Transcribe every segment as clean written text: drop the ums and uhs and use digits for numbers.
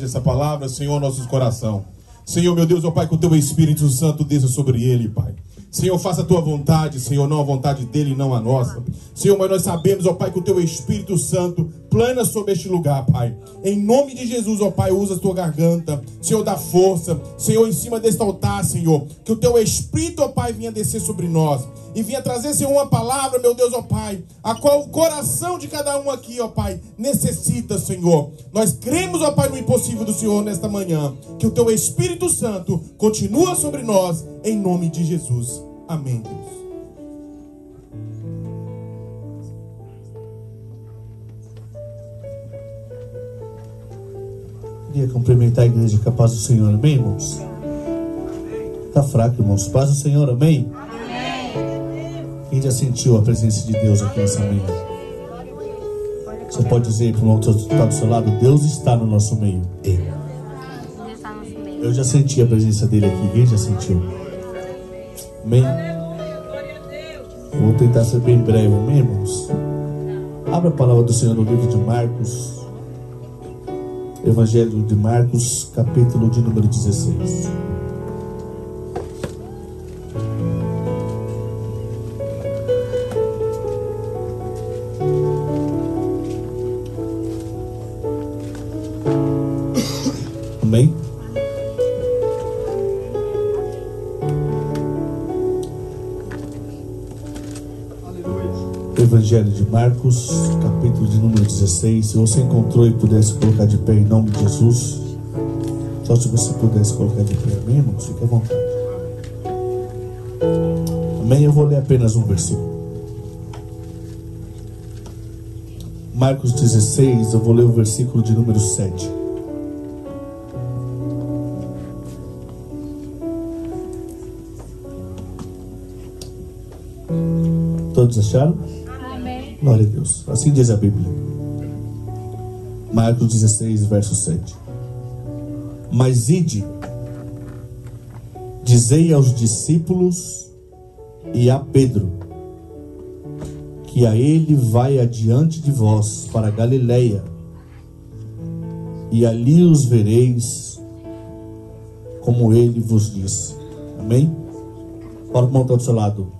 Essa palavra, Senhor, nossos corações. Senhor, meu Deus, ó Pai, que o Teu Espírito Santo desça sobre ele, Pai. Senhor, faça a Tua vontade, Senhor, não a vontade dele, não a nossa. Senhor, mas nós sabemos, ó Pai, que o Teu Espírito Santo plana sobre este lugar, Pai. Em nome de Jesus, ó Pai, usa a Tua garganta. Senhor, dá força. Senhor, em cima deste altar, Senhor, que o Teu Espírito, ó Pai, venha descer sobre nós. E vinha trazer, Senhor, uma palavra, meu Deus, ó Pai, a qual o coração de cada um aqui, ó Pai, necessita, Senhor. Nós cremos, ó Pai, no impossível do Senhor nesta manhã. Que o Teu Espírito Santo continua sobre nós, em nome de Jesus. Amém, Deus. Queria cumprimentar a igreja com a paz do Senhor, amém, irmãos? Está fraco, irmãos. Paz do Senhor, amém? Quem já sentiu a presença de Deus aqui nessa manhã? Você pode dizer para o irmão que está do seu lado: Deus está no nosso meio. Eu já senti a presença dele aqui. Quem já sentiu? Amém? Vou tentar ser bem breve, amém, irmãos? Abra a palavra do Senhor no livro de Marcos, Evangelho de Marcos, capítulo de número 16. Amém? Evangelho de Marcos, capítulo de número 16. Se você encontrou e pudesse colocar de pé em nome de Jesus, só se você pudesse colocar de pé, amém, irmãos? Fique à vontade. Amém? Eu vou ler apenas um versículo. Marcos 16, eu vou ler o versículo de número 7. Todos acharam? Amém. Glória a Deus. Assim diz a Bíblia. Marcos 16, verso 7. Mas ide, dizei aos discípulos e a Pedro, que a ele vai adiante de vós para Galileia, e ali os vereis, como ele vos disse. Amém? Para o irmão que está do seu lado: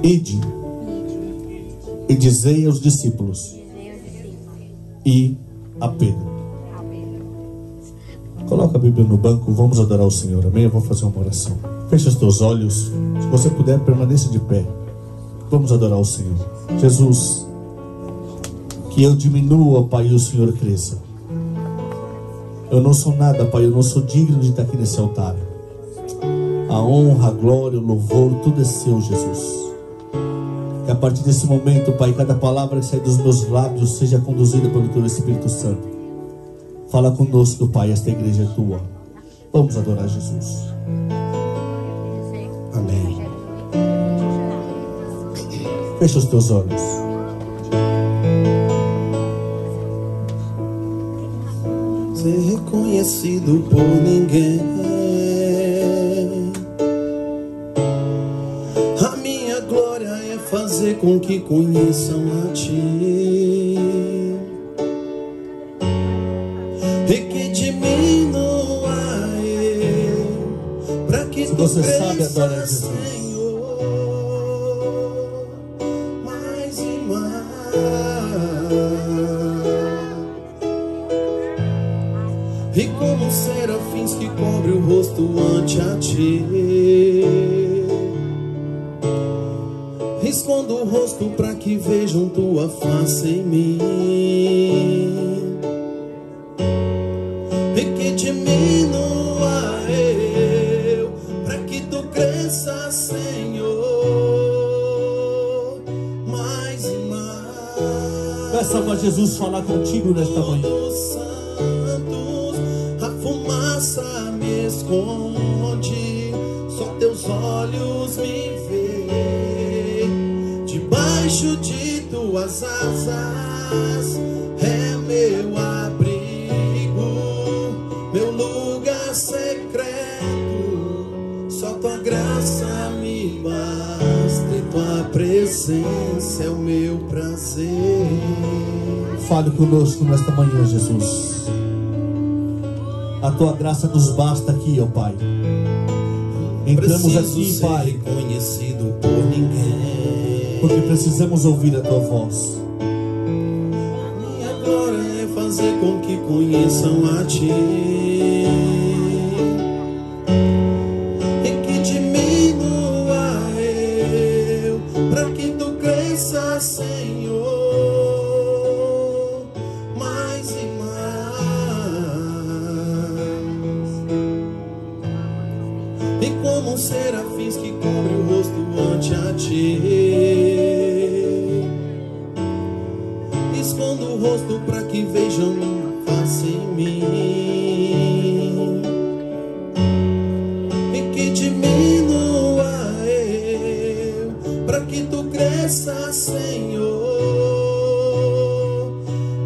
ide e dizei aos discípulos e a Pedro. Coloca a Bíblia no banco, vamos adorar o Senhor, amém? Eu vou fazer uma oração. Feche os teus olhos, se você puder, permaneça de pé. Vamos adorar o Senhor. Jesus, que eu diminua, Pai, e o Senhor cresça. Eu não sou nada, Pai, eu não sou digno de estar aqui nesse altar. A honra, a glória, o louvor, tudo é seu, Jesus. Que a partir desse momento, Pai, cada palavra que sai dos meus lábios seja conduzida pelo Teu Espírito Santo. Fala conosco, Pai, esta igreja é Tua. Vamos adorar Jesus. Amém. Fecha os teus olhos. Ser reconhecido por ninguém. Fazer com que conheçam a Ti e que diminua eu, para que se você sabe, adora Jesus. Senhor, mais e mais, e como serafins que cobre o rosto ante a Ti, escondo o rosto para que vejam Tua face em mim, e que diminua eu, para que Tu cresça, Senhor, mais e mais. Peça para Jesus falar contigo nesta manhã. Santos, a fumaça me esconde, só Teus olhos me veem. Debaixo de Tuas asas é meu abrigo, meu lugar secreto. Só Tua graça me basta e Tua presença presença é o meu prazer. Fale conosco nesta manhã, Jesus. A tua graça nos basta aqui, ó Pai. Entramos aqui, Pai, reconhecido por ninguém, porque precisamos ouvir a tua voz. Minha glória é fazer com que conheçam a ti, e que diminua eu, para que tu cresça, Senhor, mais e mais. E como serafins que cobre o rosto ante a ti, escondo o rosto para que vejam minha face em mim, e que diminua eu, para que tu cresça, Senhor,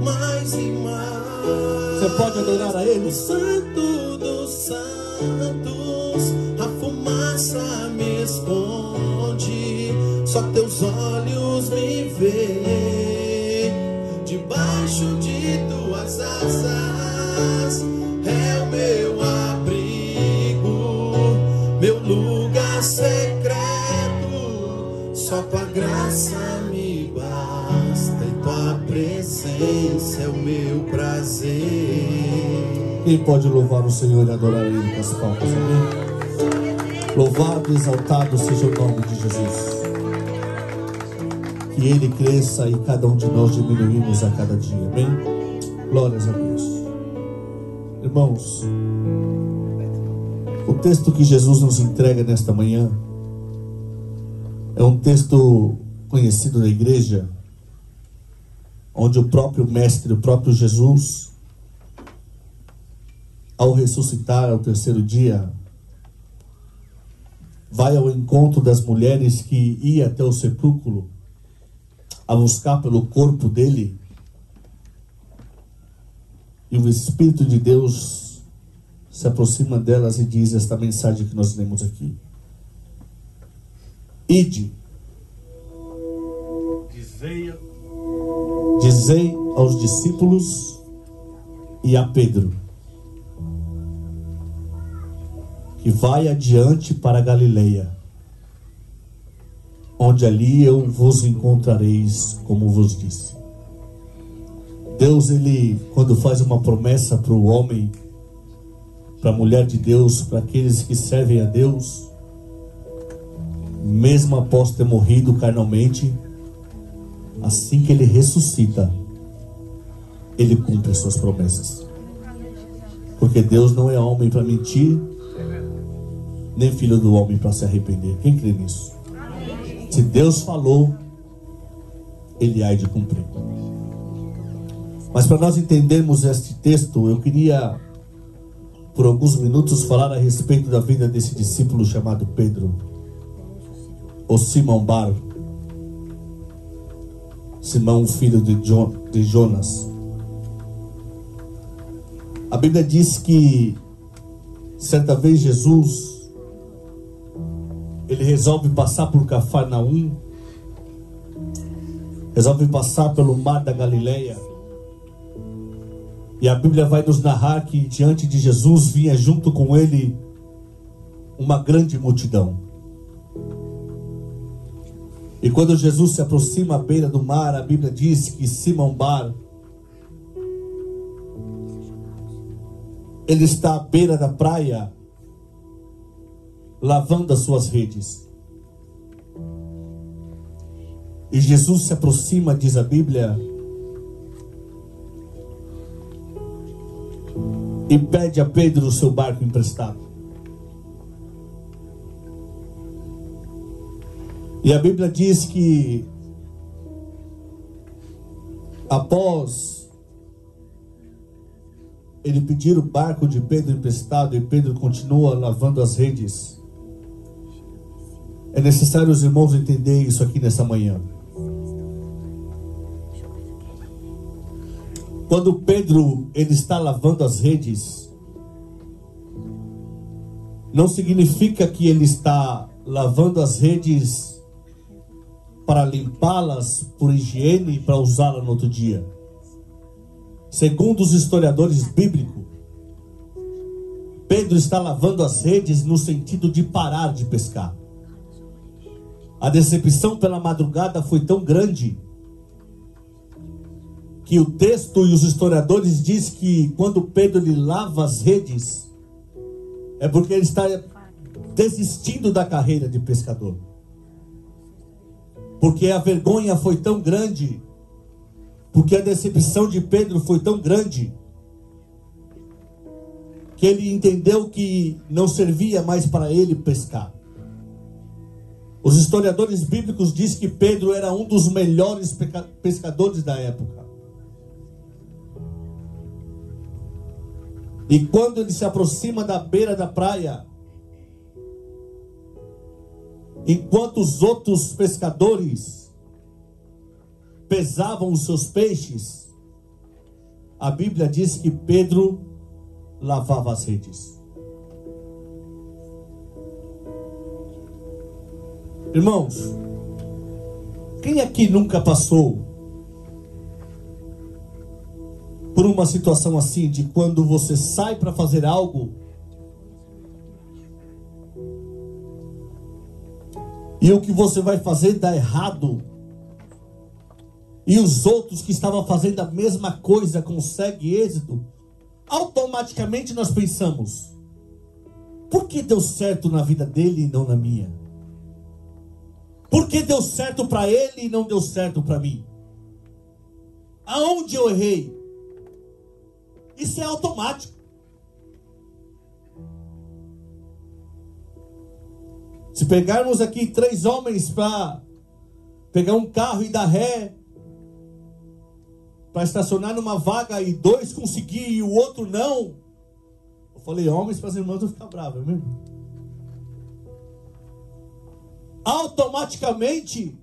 mais e mais. Você pode adorar a Ele? O Santo dos Santos, a fumaça me esconde, só teus olhos me veem. Debaixo de tuas asas é o meu abrigo, meu lugar secreto. Só tua graça me basta, e tua presença é o meu prazer. Quem pode louvar o Senhor e adorar Ele com as palmas? Amém? Louvado e exaltado seja o nome de Jesus. Que Ele cresça e cada um de nós diminuímos a cada dia. Amém? Glórias a Deus. Irmãos, o texto que Jesus nos entrega nesta manhã é um texto conhecido da igreja, onde o próprio Mestre, o próprio Jesus, ao ressuscitar ao terceiro dia, vai ao encontro das mulheres que iam até o sepulcro a buscar pelo corpo dele, e o Espírito de Deus se aproxima delas e diz esta mensagem que nós lemos aqui: Ide, dizei aos discípulos e a Pedro que vai adiante para a Galileia, onde ali eu vos encontrareis, como vos disse. Deus, Ele, quando faz uma promessa para o homem, para a mulher de Deus, para aqueles que servem a Deus, mesmo após ter morrido carnalmente, assim que Ele ressuscita, Ele cumpre as suas promessas. Porque Deus não é homem para mentir, nem filho do homem para se arrepender. Quem crê nisso? Se Deus falou, Ele há de cumprir. Mas para nós entendermos este texto, eu queria, por alguns minutos, falar a respeito da vida desse discípulo chamado Pedro, ou Simão Bar, Simão, filho de Jonas. A Bíblia diz que certa vez Jesus, ele resolve passar por Cafarnaum, resolve passar pelo mar da Galileia, e a Bíblia vai nos narrar que diante de Jesus vinha junto com ele uma grande multidão. E quando Jesus se aproxima à beira do mar, a Bíblia diz que Simão Bar, ele está à beira da praia, lavando as suas redes. E Jesus se aproxima, diz a Bíblia, e pede a Pedro o seu barco emprestado. E a Bíblia diz que após ele pedir o barco de Pedro emprestado, e Pedro continua lavando as redes, é necessário os irmãos entenderem isso aqui nessa manhã. Quando Pedro ele está lavando as redes, não significa que ele está lavando as redes para limpá-las por higiene e para usá-la no outro dia. Segundo os historiadores bíblicos, Pedro está lavando as redes no sentido de parar de pescar. A decepção pela madrugada foi tão grande que o texto e os historiadores diz que quando Pedro ele lava as redes, é porque ele está desistindo da carreira de pescador. Porque a vergonha foi tão grande, porque a decepção de Pedro foi tão grande, que ele entendeu que não servia mais para ele pescar. Os historiadores bíblicos dizem que Pedro era um dos melhores pescadores da época. E quando ele se aproxima da beira da praia, enquanto os outros pescadores pesavam os seus peixes, a Bíblia diz que Pedro lavava as redes. Irmãos, quem aqui nunca passou por uma situação assim, de quando você sai para fazer algo e o que você vai fazer dá errado, e os outros que estavam fazendo a mesma coisa conseguem êxito? Automaticamente nós pensamos: por que deu certo na vida dele e não na minha? Por que deu certo para ele e não deu certo para mim? Aonde eu errei? Isso é automático. Se pegarmos aqui 3 homens para pegar um carro e dar ré, para estacionar numa vaga, e 2 conseguir e o outro não, eu falei homens para as irmãs não ficar bravas, é mesmo? Automaticamente,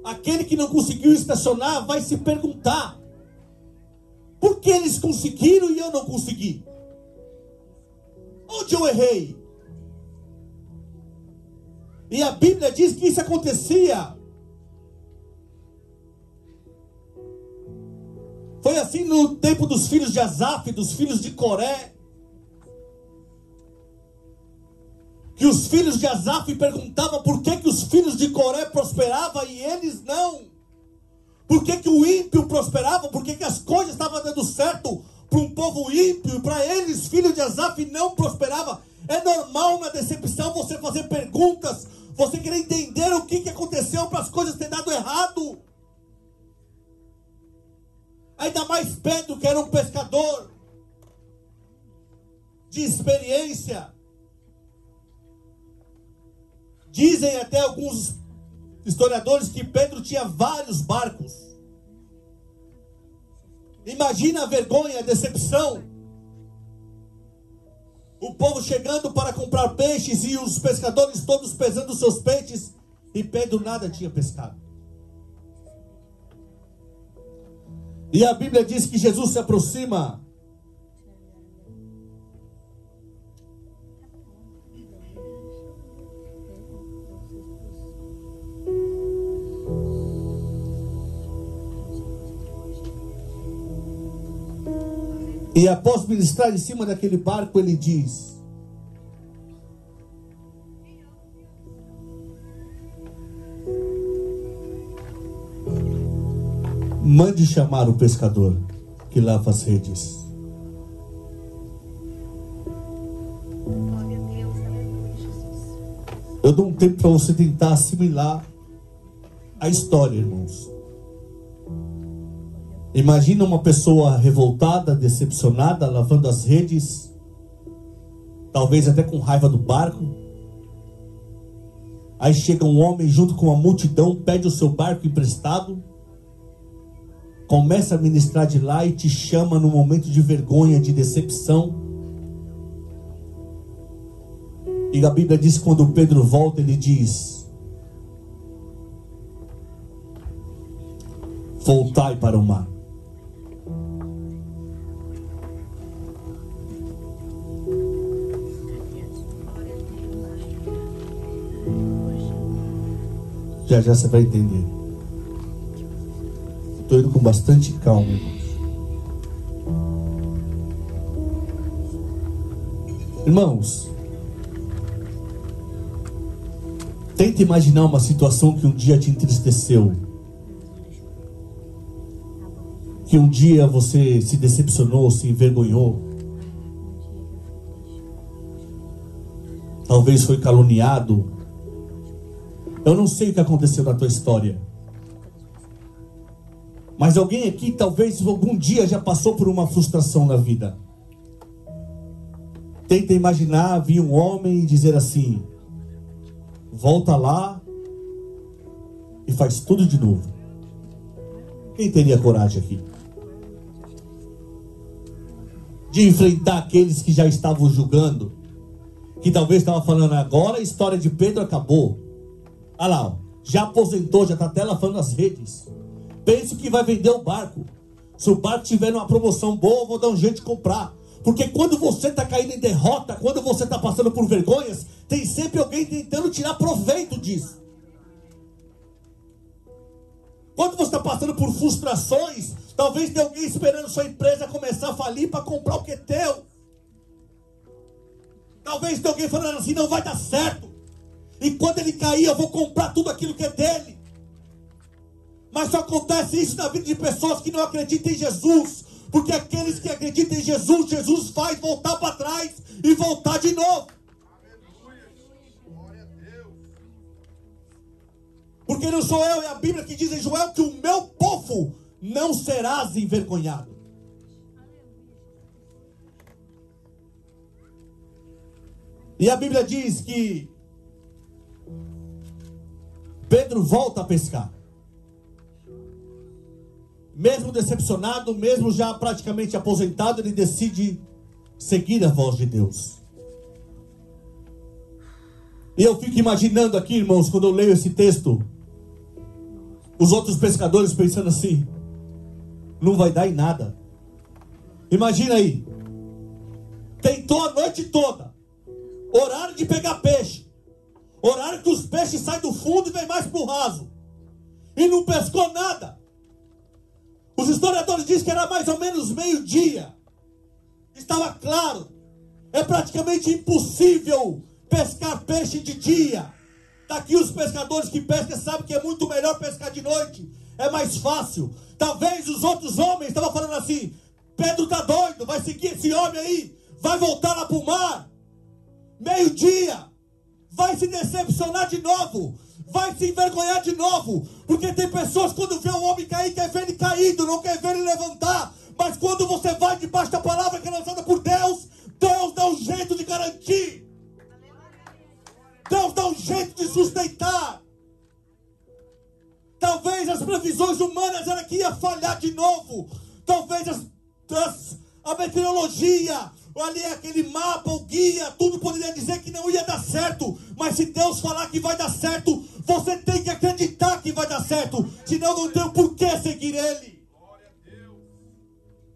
aquele que não conseguiu estacionar vai se perguntar: por que eles conseguiram e eu não consegui? Onde eu errei? E a Bíblia diz que isso acontecia. Foi assim no tempo dos filhos de Asaf, dos filhos de Coré, que os filhos de Asaf perguntavam por que os filhos de Coré prosperavam e eles não. Por que o ímpio prosperava? Por que as coisas estavam dando certo para um povo ímpio e para eles, filhos de Asaf, não prosperava? É normal na decepção você fazer perguntas, você querer entender o que aconteceu para as coisas terem dado errado. Ainda mais Pedro, que era um pescador de experiência. Dizem até alguns historiadores que Pedro tinha vários barcos. Imagina a vergonha, a decepção. O povo chegando para comprar peixes e os pescadores todos pesando seus peixes, e Pedro nada tinha pescado. E a Bíblia diz que Jesus se aproxima e após ministrar em cima daquele barco, ele diz: mande chamar o pescador que lava as redes. Eu dou um tempo para você tentar assimilar a história, irmãos. Imagina uma pessoa revoltada, decepcionada, lavando as redes, talvez até com raiva do barco. Aí chega um homem junto com uma multidão, pede o seu barco emprestado, começa a ministrar de lá e te chama num momento de vergonha, de decepção. E a Bíblia diz que quando Pedro volta, ele diz: voltai para o mar. Já já você vai entender. Estou indo com bastante calma, irmãos. Irmãos, tenta imaginar uma situação que um dia te entristeceu, que um dia você se decepcionou, se envergonhou, talvez foi caluniado. Eu não sei o que aconteceu na tua história, mas alguém aqui talvez algum dia já passou por uma frustração na vida. Tenta imaginar vir um homem e dizer assim: volta lá e faz tudo de novo. Quem teria coragem aqui de enfrentar aqueles que já estavam julgando, que talvez estavam falando, agora a história de Pedro acabou. Olha lá, ó, já aposentou, já está até lavando as redes. Penso que vai vender o barco. Se o barco tiver numa promoção boa, eu vou dar um jeito de comprar. Porque quando você está caindo em derrota, quando você está passando por vergonhas, tem sempre alguém tentando tirar proveito disso. Quando você está passando por frustrações, talvez tenha alguém esperando sua empresa começar a falir para comprar o que é teu. Talvez tenha alguém falando assim, não vai dar certo. E quando ele cair, eu vou comprar tudo aquilo que é dele. Mas só acontece isso na vida de pessoas que não acreditam em Jesus. Porque aqueles que acreditam em Jesus, Jesus faz voltar para trás e voltar de novo. Aleluia. Glória a Deus. Porque não sou eu, é a Bíblia que diz em Joel que o meu povo não serás envergonhado. E a Bíblia diz que Pedro volta a pescar. Mesmo decepcionado, mesmo já praticamente aposentado, ele decide seguir a voz de Deus. E eu fico imaginando aqui, irmãos, quando eu leio esse texto, os outros pescadores pensando assim, não vai dar em nada. Imagina aí, tentou a noite toda, horário de pegar peixe, horário que os peixes saem do fundo e vem mais pro raso, e não pescou nada. Os historiadores dizem que era mais ou menos meio-dia. Estava claro. É praticamente impossível pescar peixe de dia. Daqui os pescadores que pescam sabem que é muito melhor pescar de noite. É mais fácil. Talvez os outros homens estavam falando assim, Pedro tá doido, vai seguir esse homem aí, vai voltar lá pro mar. Meio-dia. Vai se decepcionar de novo. Vai se envergonhar de novo. Porque tem pessoas quando vê um homem cair, quer ver ele caído, não quer ver ele levantar. Mas quando você vai debaixo da palavra que é lançada por Deus, Deus dá um jeito de garantir. Deus dá um jeito de sustentar. Talvez as previsões humanas eram que ia falhar de novo. Talvez a meteorologia, ali aquele mapa, o guia, tudo poderia dizer que não ia dar certo. Mas se Deus falar que vai dar certo, você tem que acreditar que vai dar certo. Senão não tem por que seguir Ele.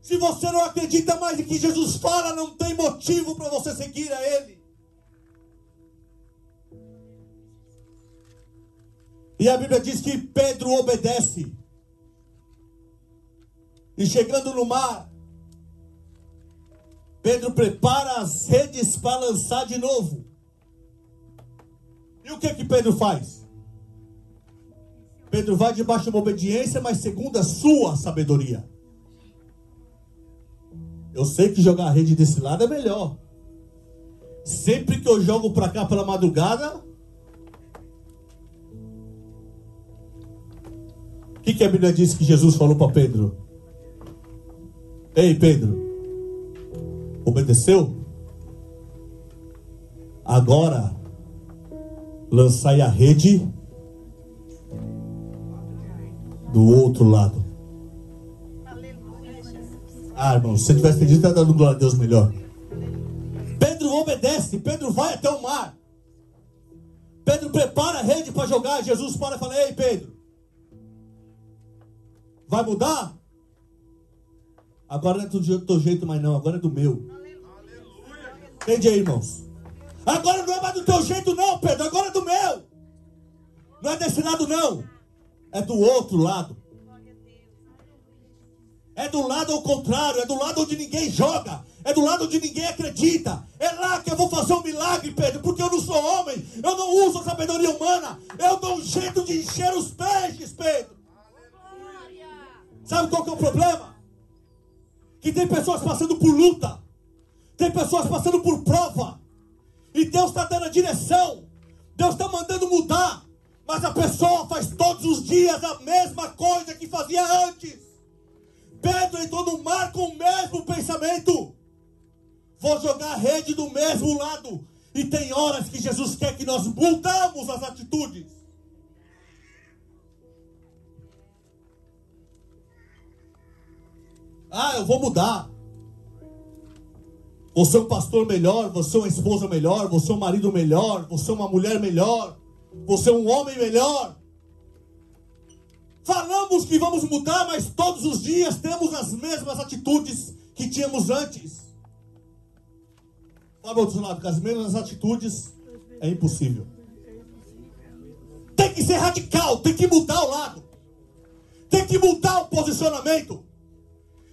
Se você não acredita mais em que Jesus fala, não tem motivo para você seguir a Ele. E a Bíblia diz que Pedro obedece. E chegando no mar, Pedro prepara as redes para lançar de novo. E o que Pedro faz? Pedro vai debaixo de uma obediência, mas segundo a sua sabedoria. Eu sei que jogar a rede desse lado é melhor. Sempre que eu jogo para cá pela madrugada, o que a Bíblia diz que Jesus falou para Pedro? Ei, Pedro, obedeceu? Agora, lançai a rede do outro lado. Ah, irmão, se você tivesse pedido, tá dando glória a Deus melhor. Pedro obedece, Pedro vai até o mar. Pedro prepara a rede para jogar. Jesus para e fala, ei, Pedro, vai mudar? Agora não é do teu jeito mais não, agora é do meu. Entende aí, irmãos? Agora não é mais do teu jeito não, Pedro, agora é do meu. Não é desse lado não. É do outro lado. É do lado ao contrário. É do lado onde ninguém joga. É do lado onde ninguém acredita. É lá que eu vou fazer um milagre, Pedro. Porque eu não sou homem. Eu não uso a sabedoria humana. Eu dou um jeito de encher os peixes, Pedro. Sabe qual que é o problema? Que tem pessoas passando por luta. Tem pessoas passando por prova. E Deus está dando a direção. Deus está mandando mudar. Mas a pessoa faz todos os dias a mesma coisa que fazia antes. Pedro entrou no mar com o mesmo pensamento. Vou jogar a rede do mesmo lado. E tem horas que Jesus quer que nós mudamos as atitudes. Eu vou mudar. Vou ser um pastor melhor, vou ser uma esposa melhor, vou ser um marido melhor, vou ser uma mulher melhor, vou ser um homem melhor. Falamos que vamos mudar, mas todos os dias temos as mesmas atitudes que tínhamos antes. Fala do outro lado, com as mesmas atitudes é impossível. Tem que ser radical, tem que mudar o lado. Tem que mudar o posicionamento.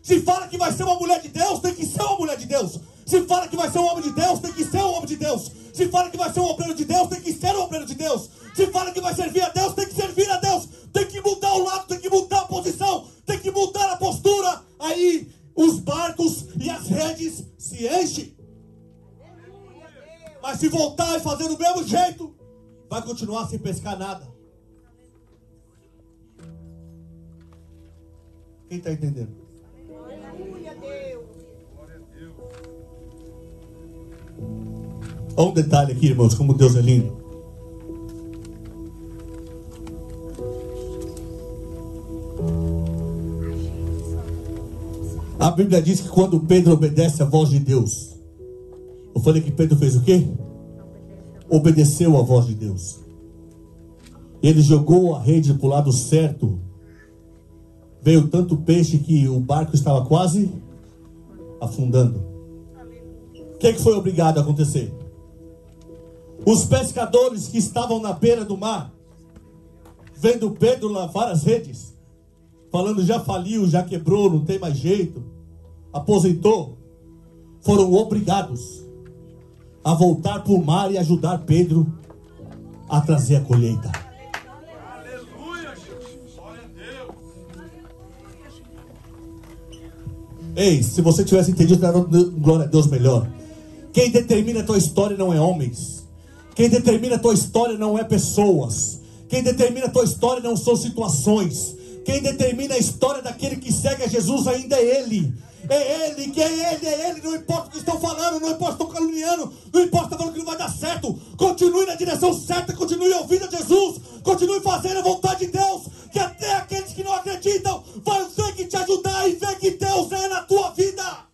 Se fala que vai ser uma mulher de Deus, tem que ser uma mulher de Deus. Se fala que vai ser um homem de Deus, tem que ser um homem de Deus. Se fala que vai ser um obreiro de Deus, tem que ser um obreiro de Deus. Se fala que vai servir a Deus, tem que servir a Deus. Tem que mudar o lado, tem que mudar a posição, tem que mudar a postura. Aí os barcos e as redes se enchem. Mas se voltar e fazer do mesmo jeito, vai continuar sem pescar nada. Quem está entendendo? Olha um detalhe aqui, irmãos, como Deus é lindo. A Bíblia diz que quando Pedro obedece à voz de Deus, eu falei que Pedro fez o quê? Obedeceu à voz de Deus. Ele jogou a rede para o lado certo. Veio tanto peixe que o barco estava quase afundando. O que foi obrigado a acontecer? Os pescadores que estavam na beira do mar, vendo Pedro lavar as redes, falando já faliu, já quebrou, não tem mais jeito, aposentou, foram obrigados a voltar para o mar e ajudar Pedro a trazer a colheita. Aleluia, Jesus. Glória a Deus. Ei, se você tivesse entendido, glória a Deus melhor. Quem determina a tua história não é homens. Quem determina a tua história não é pessoas. Quem determina a tua história não são situações. Quem determina a história daquele que segue a Jesus ainda é Ele. É Ele, que é Ele. Não importa o que estão falando, não importa o que estão caluniando, não importa falando que não vai dar certo. Continue na direção certa, continue ouvindo a Jesus, continue fazendo a vontade de Deus, que até aqueles que não acreditam vão ter que te ajudar e ver que Deus é na tua vida.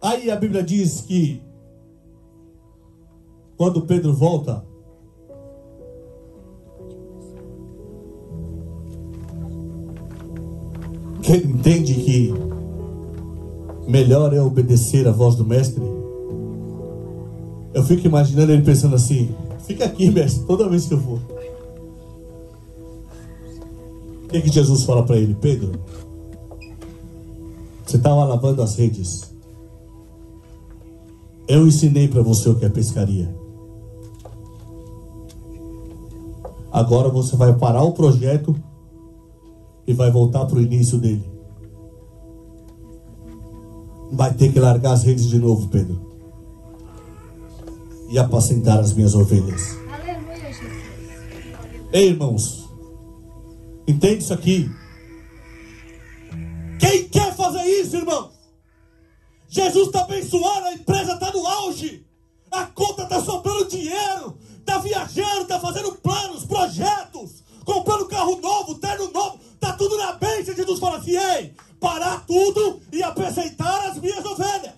Aí a Bíblia diz que quando Pedro volta, que ele entende que melhor é obedecer a voz do mestre. Eu fico imaginando ele pensando assim: fica aqui, mestre, toda vez que eu for. O que Jesus fala para ele? Pedro, você estava lavando as redes. Eu ensinei para você o que é pescaria. Agora você vai parar o projeto e vai voltar para o início dele. Vai ter que largar as redes de novo, Pedro, e apacentar as minhas ovelhas. Aleluia, Jesus. Ei, irmãos, entende isso aqui? Quem quer fazer isso, irmão? Jesus está abençoando, a empresa está no auge, a conta está sobrando dinheiro, está viajando, está fazendo planos, projetos, comprando carro novo, terno novo, está tudo na bênção. Jesus fala assim: ei, parar tudo e apresentar as minhas ovelhas.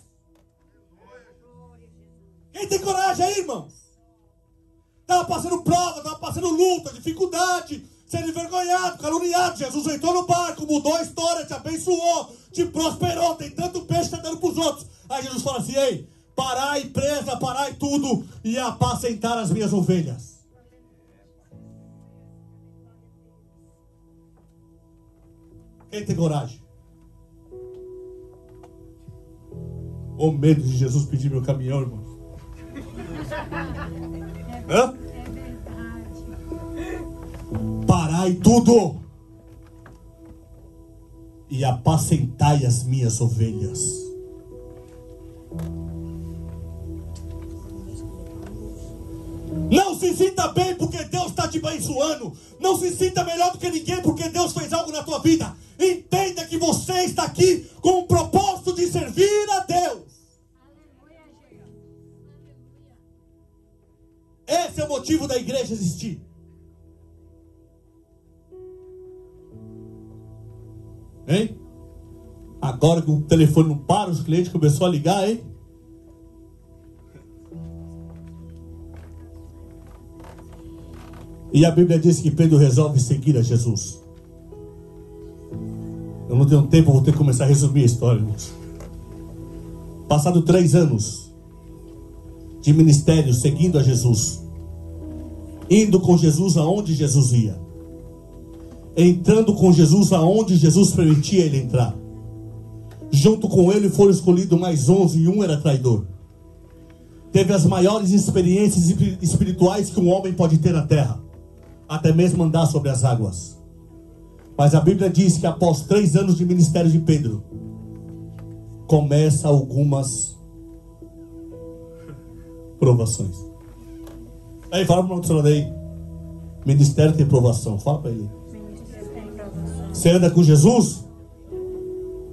Quem tem coragem aí, irmãos? Estava passando prova, estava passando luta, dificuldade, sendo envergonhado, caluniado. Jesus entrou no barco, mudou a história, te abençoou, te prosperou, tem tanto peixe que está dando para os outros. Aí Jesus fala assim: ei, parai presa, parai tudo e apacentar as minhas ovelhas. Quem tem coragem? O medo de Jesus pedir meu caminhão, irmão. Hã? Parai tudo e apacentai as minhas ovelhas. Não se sinta bem porque Deus está te abençoando. Não se sinta melhor do que ninguém porque Deus fez algo na tua vida. Entenda que você está aqui com o propósito de servir a Deus. Esse é o motivo da igreja existir. Hein? Agora que o telefone não para, os clientes começaram a ligar, hein? E a Bíblia diz que Pedro resolve seguir a Jesus. Eu não tenho tempo, vou ter que começar a resumir a história, irmãos. Passado 3 anos de ministério seguindo a Jesus, indo com Jesus aonde Jesus ia, entrando com Jesus aonde Jesus permitia ele entrar. Junto com ele foram escolhidos mais 11 e um era traidor. Teve as maiores experiências espirituais que um homem pode ter na terra, até mesmo andar sobre as águas. Mas a Bíblia diz que após 3 anos de ministério de Pedro, começa algumas provações. Aí fala para o outro lado aí: ministério tem provação. Fala para ele. Você anda com Jesus,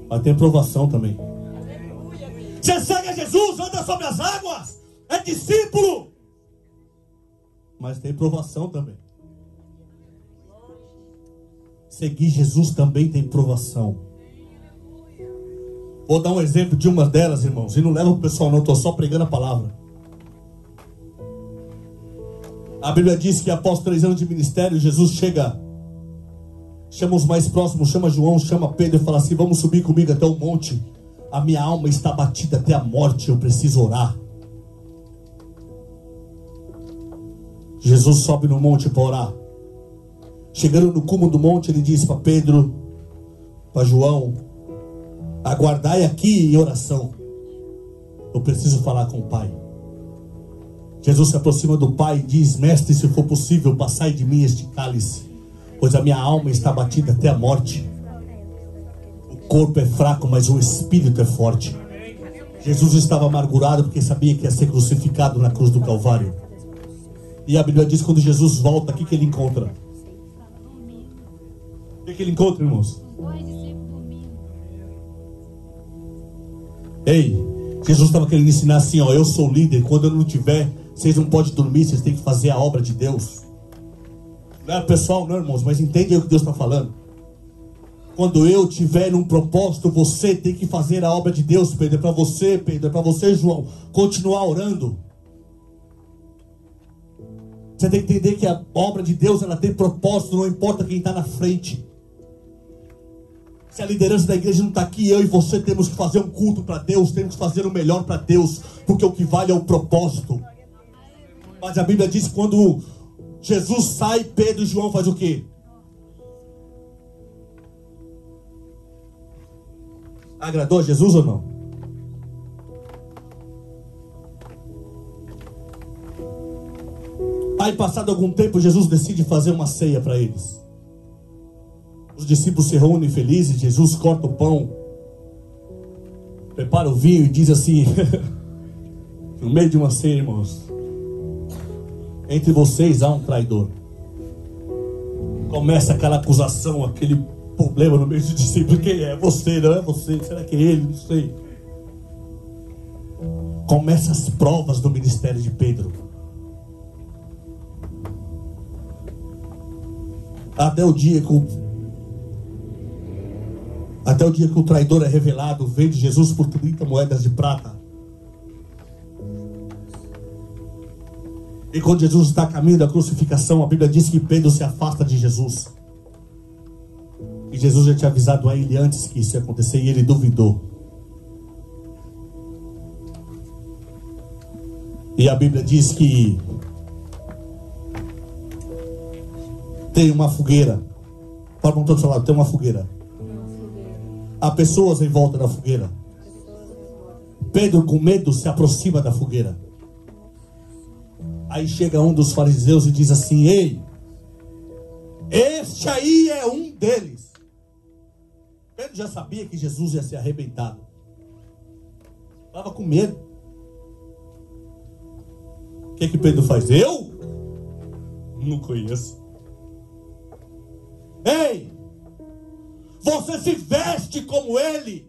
mas tem provação também. Você segue a Jesus, anda sobre as águas, é discípulo, mas tem provação também. Seguir Jesus também tem provação. Vou dar um exemplo de uma delas, irmãos, e não leva o pessoal não, estou só pregando a palavra. A Bíblia diz que após 3 anos de ministério, Jesus chama os mais próximos, chama João, chama Pedro e fala assim: vamos subir comigo até o monte. A minha alma está batida até a morte, eu preciso orar. Jesus sobe no monte para orar. Chegando no cume do monte, ele diz para Pedro, para João: aguardai aqui em oração, eu preciso falar com o Pai. Jesus se aproxima do Pai e diz: mestre, se for possível, passai de mim este cálice, pois a minha alma está batida até a morte. O corpo é fraco, mas o espírito é forte. Jesus estava amargurado porque sabia que ia ser crucificado na cruz do Calvário. E a Bíblia diz que quando Jesus volta, o que ele encontra? O que ele encontra, irmãos? Ei, Jesus estava querendo ensinar assim: ó, eu sou líder, quando eu não tiver, vocês não podem dormir, vocês têm que fazer a obra de Deus. Não é pessoal, não, irmãos, mas entende aí o que Deus está falando. Quando eu tiver um propósito, você tem que fazer a obra de Deus, Pedro. É para você, Pedro, é para você, João, continuar orando. Você tem que entender que a obra de Deus, ela tem propósito, não importa quem está na frente. Se a liderança da igreja não está aqui, eu e você temos que fazer um culto para Deus, temos que fazer o melhor para Deus, porque o que vale é o propósito. Mas a Bíblia diz que quando Jesus sai, Pedro e João fazem o quê? Agradou a Jesus ou não? Aí, passado algum tempo, Jesus decide fazer uma ceia para eles. Os discípulos se reúnem felizes. Jesus corta o pão, prepara o vinho e diz assim: no meio de uma ceia, irmãos, entre vocês há um traidor. Começa aquela acusação, aquele problema no meio dos discípulos: quem é? Você, não é você? Será que é ele? Não sei. Começa as provas do ministério de Pedro. Até o dia que o traidor é revelado, vende Jesus por 30 moedas de prata. E quando Jesus está a caminho da crucificação, a Bíblia diz que Pedro se afasta de Jesus. E Jesus já tinha avisado a ele antes que isso ia acontecer e ele duvidou. E a Bíblia diz que tem uma fogueira. Fala para todos falar, tem uma fogueira. Há pessoas em volta da fogueira. Pedro, com medo, se aproxima da fogueira. Aí chega um dos fariseus e diz assim: ei, este aí é um deles. Pedro já sabia que Jesus ia ser arrebentado. Estava com medo. O que Pedro faz? Eu? Não conheço. Ei, você se veste como ele.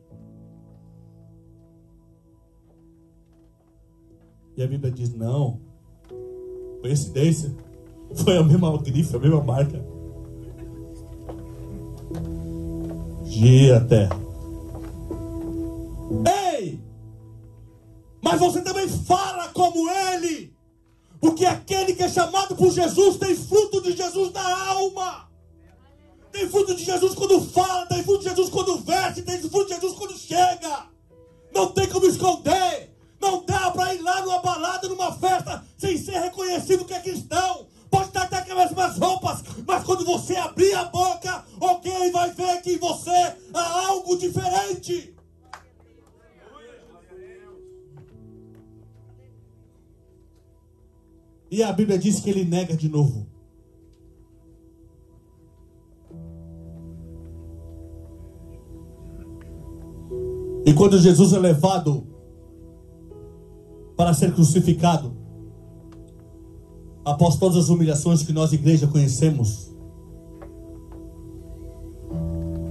E a Bíblia diz: não, coincidência, foi a mesma grife, a mesma marca. Gira a terra. Ei, mas você também fala como ele, porque aquele que é chamado por Jesus tem fruto de Jesus na alma. Tem fruto de Jesus quando fala, tem fruto de Jesus quando veste, tem fruto de Jesus quando chega. Não tem como esconder. Não dá para ir lá numa balada, numa festa, sem ser reconhecido que é cristão. Pode estar até com as mesmas roupas, mas quando você abrir a boca, alguém vai ver que em você há algo diferente. E a Bíblia diz que ele nega de novo. E quando Jesus é levado para ser crucificado, após todas as humilhações que nós, igreja, conhecemos,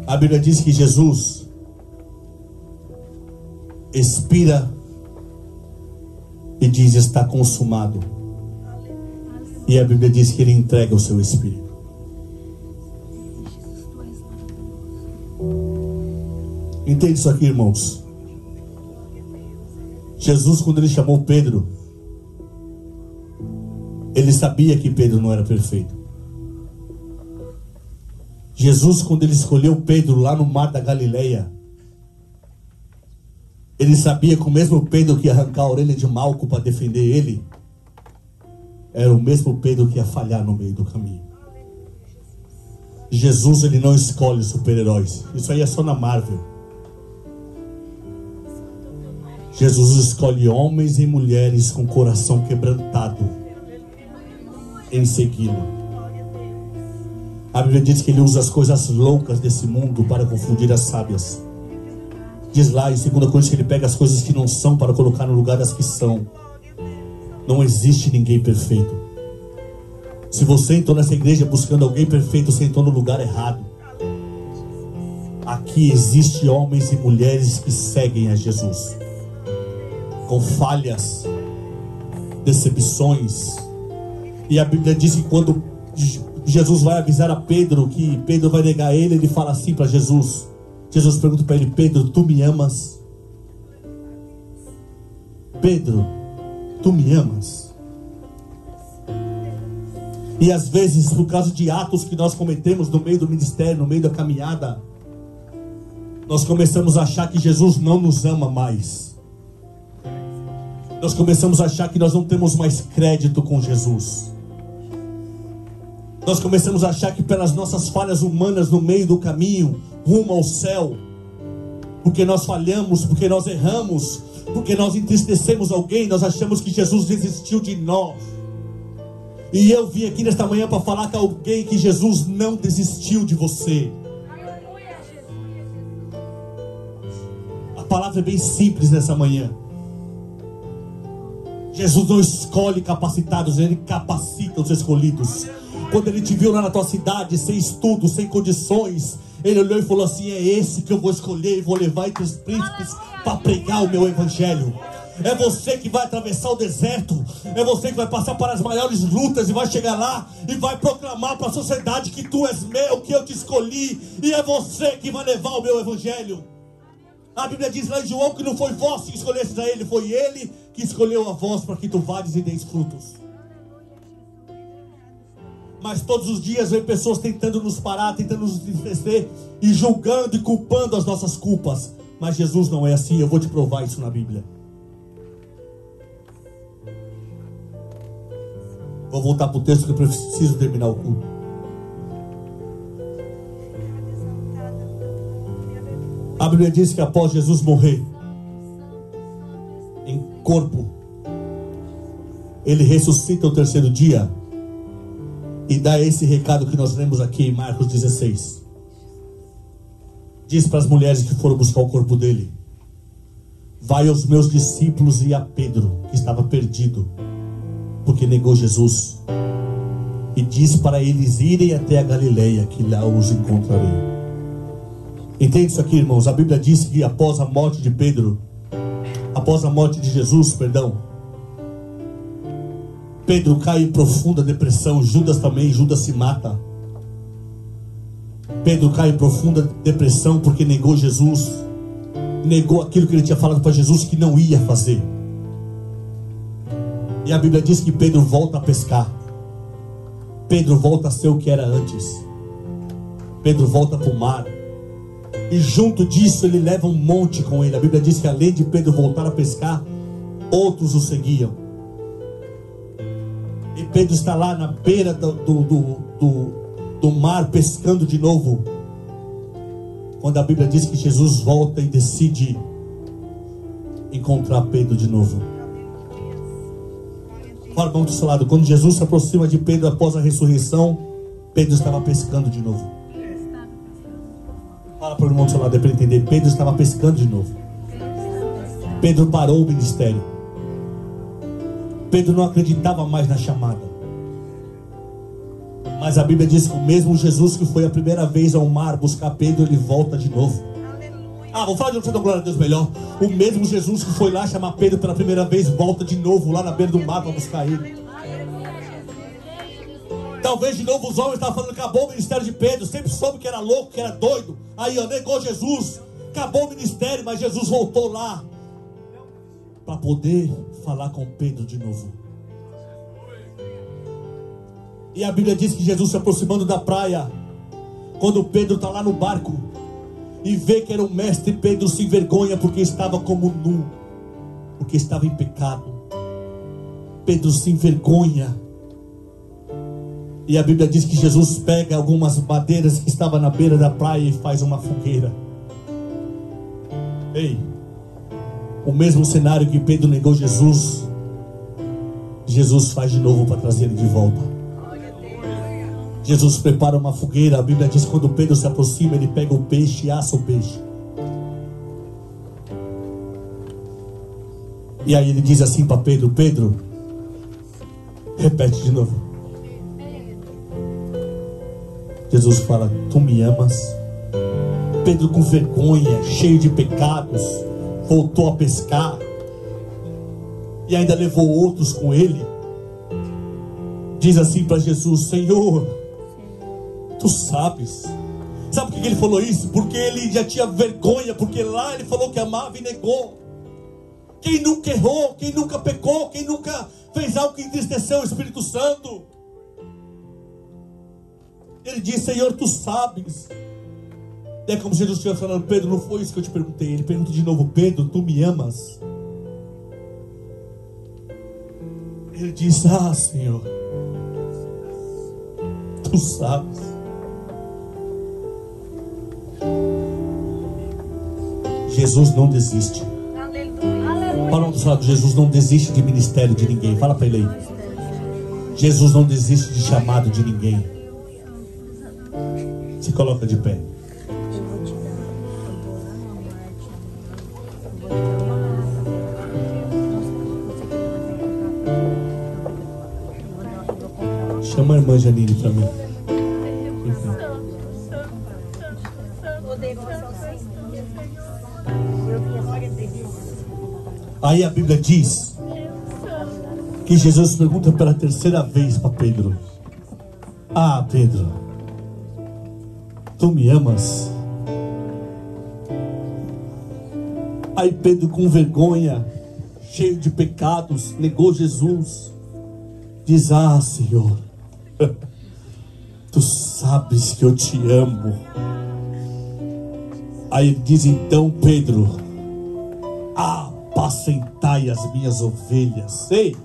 a Bíblia diz que Jesus expira e diz: está consumado. E a Bíblia diz que ele entrega o seu espírito. Entende isso aqui, irmãos? Jesus, quando ele chamou Pedro, ele sabia que Pedro não era perfeito. Jesus, quando ele escolheu Pedro lá no mar da Galileia, ele sabia que o mesmo Pedro que ia arrancar a orelha de Malco para defender ele, era o mesmo Pedro que ia falhar no meio do caminho. Jesus, ele não escolhe super-heróis. Isso aí é só na Marvel. Jesus escolhe homens e mulheres com coração quebrantado em segui-lo. A Bíblia diz que ele usa as coisas loucas desse mundo para confundir as sábias. Diz lá em 2 Coríntios que ele pega as coisas que não são para colocar no lugar das que são. Não existe ninguém perfeito. Se você entrou nessa igreja buscando alguém perfeito, você entrou no lugar errado. Aqui existe homens e mulheres que seguem a Jesus, com falhas, decepções. E a Bíblia diz que quando Jesus vai avisar a Pedro que Pedro vai negar ele, ele fala assim para Jesus. Jesus pergunta para ele: Pedro, tu me amas? Pedro, tu me amas? E às vezes, por causa de atos que nós cometemos no meio do ministério, no meio da caminhada, nós começamos a achar que Jesus não nos ama mais. Nós começamos a achar que nós não temos mais crédito com Jesus. Nós começamos a achar que pelas nossas falhas humanas no meio do caminho, rumo ao céu, porque nós falhamos, porque nós erramos, porque nós entristecemos alguém, nós achamos que Jesus desistiu de nós. E eu vim aqui nesta manhã para falar com alguém que Jesus não desistiu de você. A palavra é bem simples nessa manhã. Jesus não escolhe capacitados, ele capacita os escolhidos. Quando ele te viu lá na tua cidade, sem estudo, sem condições, ele olhou e falou assim: é esse que eu vou escolher e vou levar entre os príncipes para pregar o meu evangelho. É você que vai atravessar o deserto. É você que vai passar para as maiores lutas e vai chegar lá e vai proclamar para a sociedade que tu és meu, que eu te escolhi. E é você que vai levar o meu evangelho. A Bíblia diz lá em João que não foi vós que escolhestes a ele, foi ele que escolheu a vós para que tu vades e deis frutos. Mas todos os dias vem pessoas tentando nos parar, tentando nos entristecer e julgando e culpando as nossas culpas. Mas Jesus não é assim, eu vou te provar isso na Bíblia. Vou voltar para o texto que eu preciso terminar o culto. A Bíblia diz que após Jesus morrer em corpo, ele ressuscita o terceiro dia e dá esse recado que nós lemos aqui em Marcos 16. Diz para as mulheres que foram buscar o corpo dele: vai aos meus discípulos e a Pedro, que estava perdido porque negou Jesus, e diz para eles irem até a Galileia, que lá os encontrarei. Entende isso aqui, irmãos? A Bíblia diz que após a morte de Pedro, após a morte de Jesus, perdão, Pedro cai em profunda depressão. Judas também, Judas se mata. Pedro cai em profunda depressão porque negou Jesus, negou aquilo que ele tinha falado para Jesus que não ia fazer. E a Bíblia diz que Pedro volta a pescar. Pedro volta a ser o que era antes. Pedro volta para o mar. E junto disso ele leva um monte com ele. A Bíblia diz que além de Pedro voltar a pescar, outros o seguiam. E Pedro está lá na beira do mar pescando de novo, quando a Bíblia diz que Jesus volta e decide encontrar Pedro de novo. Fala, irmão do seu lado, quando Jesus se aproxima de Pedro após a ressurreição, Pedro estava pescando de novo. Fala para o irmão do seu lado, é para entender. Pedro estava pescando de novo. Pedro parou o ministério. Pedro não acreditava mais na chamada. Mas a Bíblia diz que o mesmo Jesus que foi a primeira vez ao mar buscar Pedro, ele volta de novo. Vou falar de você, glória a Deus, melhor. O mesmo Jesus que foi lá chamar Pedro pela primeira vez, volta de novo lá na beira do mar para buscar ele. Talvez de novo os homens estavam falando: acabou o ministério de Pedro. Sempre soube que era louco, que era doido. Aí, negou Jesus. Acabou o ministério, mas Jesus voltou lá para poder falar com Pedro de novo. E a Bíblia diz que Jesus se aproximando da praia, quando Pedro está lá no barco e vê que era o mestre, Pedro se envergonha porque estava como nu, porque estava em pecado. Pedro se envergonha. E a Bíblia diz que Jesus pega algumas madeiras que estavam na beira da praia e faz uma fogueira. Ei, o mesmo cenário que Pedro negou Jesus, Jesus faz de novo para trazer ele de volta. Jesus prepara uma fogueira. A Bíblia diz que quando Pedro se aproxima, ele pega o peixe e assa o peixe. E aí ele diz assim para Pedro: Pedro, repete de novo. Jesus fala: tu me amas? Pedro, com vergonha, cheio de pecados, voltou a pescar e ainda levou outros com ele. Diz assim para Jesus: Senhor, tu sabes. Sabe por que ele falou isso? Porque ele já tinha vergonha, porque lá ele falou que amava e negou. Quem nunca errou, quem nunca pecou, quem nunca fez algo que entristeceu o Espírito Santo? Ele diz: Senhor, tu sabes. É como se Jesus estivesse falando: Pedro, não foi isso que eu te perguntei. Ele pergunta de novo: Pedro, tu me amas? Ele diz: ah, Senhor, tu sabes. Jesus não desiste. Fala do lado: Jesus não desiste de ministério de ninguém. Fala para ele aí: Jesus não desiste de chamado de ninguém. Se coloca de pé. Chama a irmã Janine para mim. Aí a Bíblia diz que Jesus pergunta pela terceira vez para Pedro: ah, Pedro, tu me amas? Aí Pedro, com vergonha, cheio de pecados, negou Jesus. Diz: ah, Senhor, Tu sabes que eu te amo. Aí ele diz: então, Pedro, apacentai as minhas ovelhas. Ei,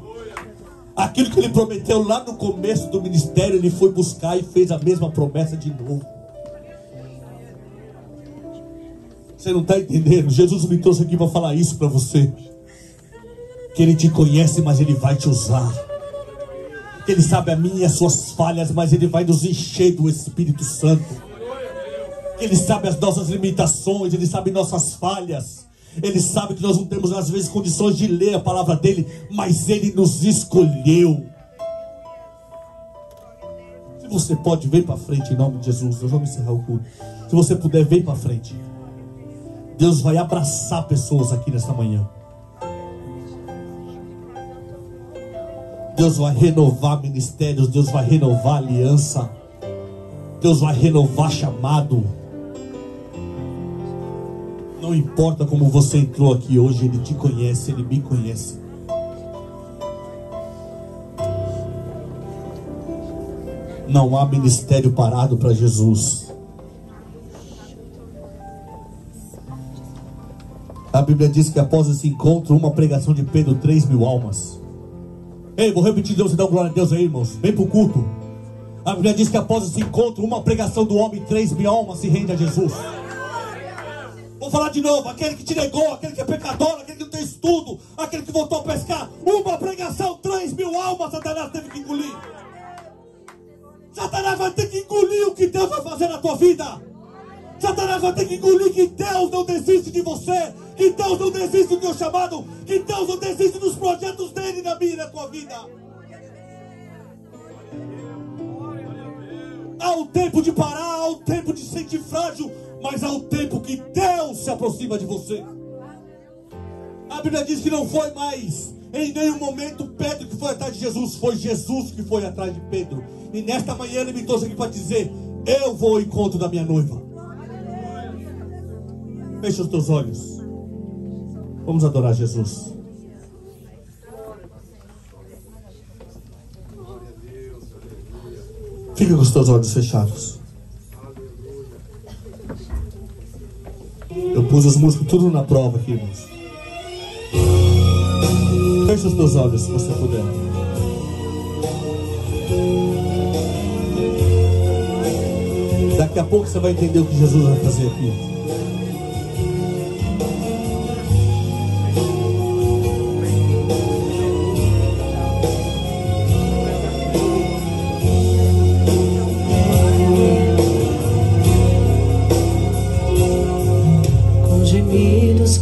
aquilo que ele prometeu lá no começo do ministério, ele foi buscar e fez a mesma promessa de novo. Você não está entendendo? Jesus me trouxe aqui para falar isso para você. Que Ele te conhece, mas Ele vai te usar. Que Ele sabe a minha e as suas falhas, mas Ele vai nos encher do Espírito Santo. Que Ele sabe as nossas limitações, Ele sabe nossas falhas. Ele sabe que nós não temos às vezes condições de ler a palavra dEle, mas Ele nos escolheu. Se você pode, vem para frente em nome de Jesus. Nós vamos encerrar o culto. Se você puder, vem para frente. Deus vai abraçar pessoas aqui nesta manhã. Deus vai renovar ministérios. Deus vai renovar aliança. Deus vai renovar chamado. Não importa como você entrou aqui hoje, Ele te conhece, Ele me conhece. Não há ministério parado para Jesus. A Bíblia diz que após esse encontro, uma pregação de Pedro, 3.000 almas. Ei, vou repetir, Deus, e dá glória a Deus aí, irmãos. Vem pro culto. A Bíblia diz que após esse encontro, uma pregação do homem, 3.000 almas se rende a Jesus. Vou falar de novo: aquele que te negou, aquele que é pecador, aquele que não tem estudo, aquele que voltou a pescar. Uma pregação, 3.000 almas, Satanás teve que engolir. Satanás vai ter que engolir o que Deus vai fazer na tua vida. Satanás vai ter que engolir que Deus não desiste de você, que Deus não desiste do teu chamado, que Deus não desiste dos projetos dele na minha e na tua vida. Há um tempo de parar, há um tempo de se sentir frágil, mas há um tempo que Deus se aproxima de você. A Bíblia diz que não foi mais em nenhum momento Pedro que foi atrás de Jesus, foi Jesus que foi atrás de Pedro. E nesta manhã Ele me trouxe aqui para dizer: eu vou ao encontro da minha noiva. Fecha os teus olhos. Vamos adorar Jesus. Fica com os teus olhos fechados. Eu pus os músicos tudo na prova aqui, irmãos. Fecha os teus olhos se você puder. Daqui a pouco você vai entender o que Jesus vai fazer aqui.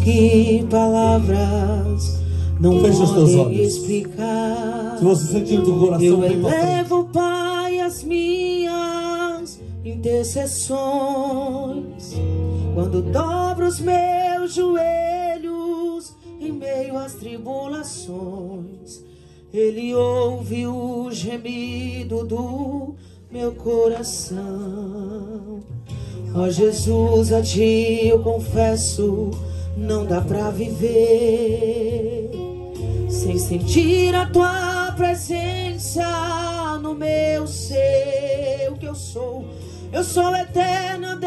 Que palavras não podem explicar. Se você sentir do coração, eu elevo, Pai, as minhas intercessões quando dobro os meus joelhos em meio às tribulações. Ele ouve o gemido do meu coração. Ó Jesus, a Ti eu confesso, não dá pra viver sem sentir a Tua presença no meu ser. O que eu sou eterna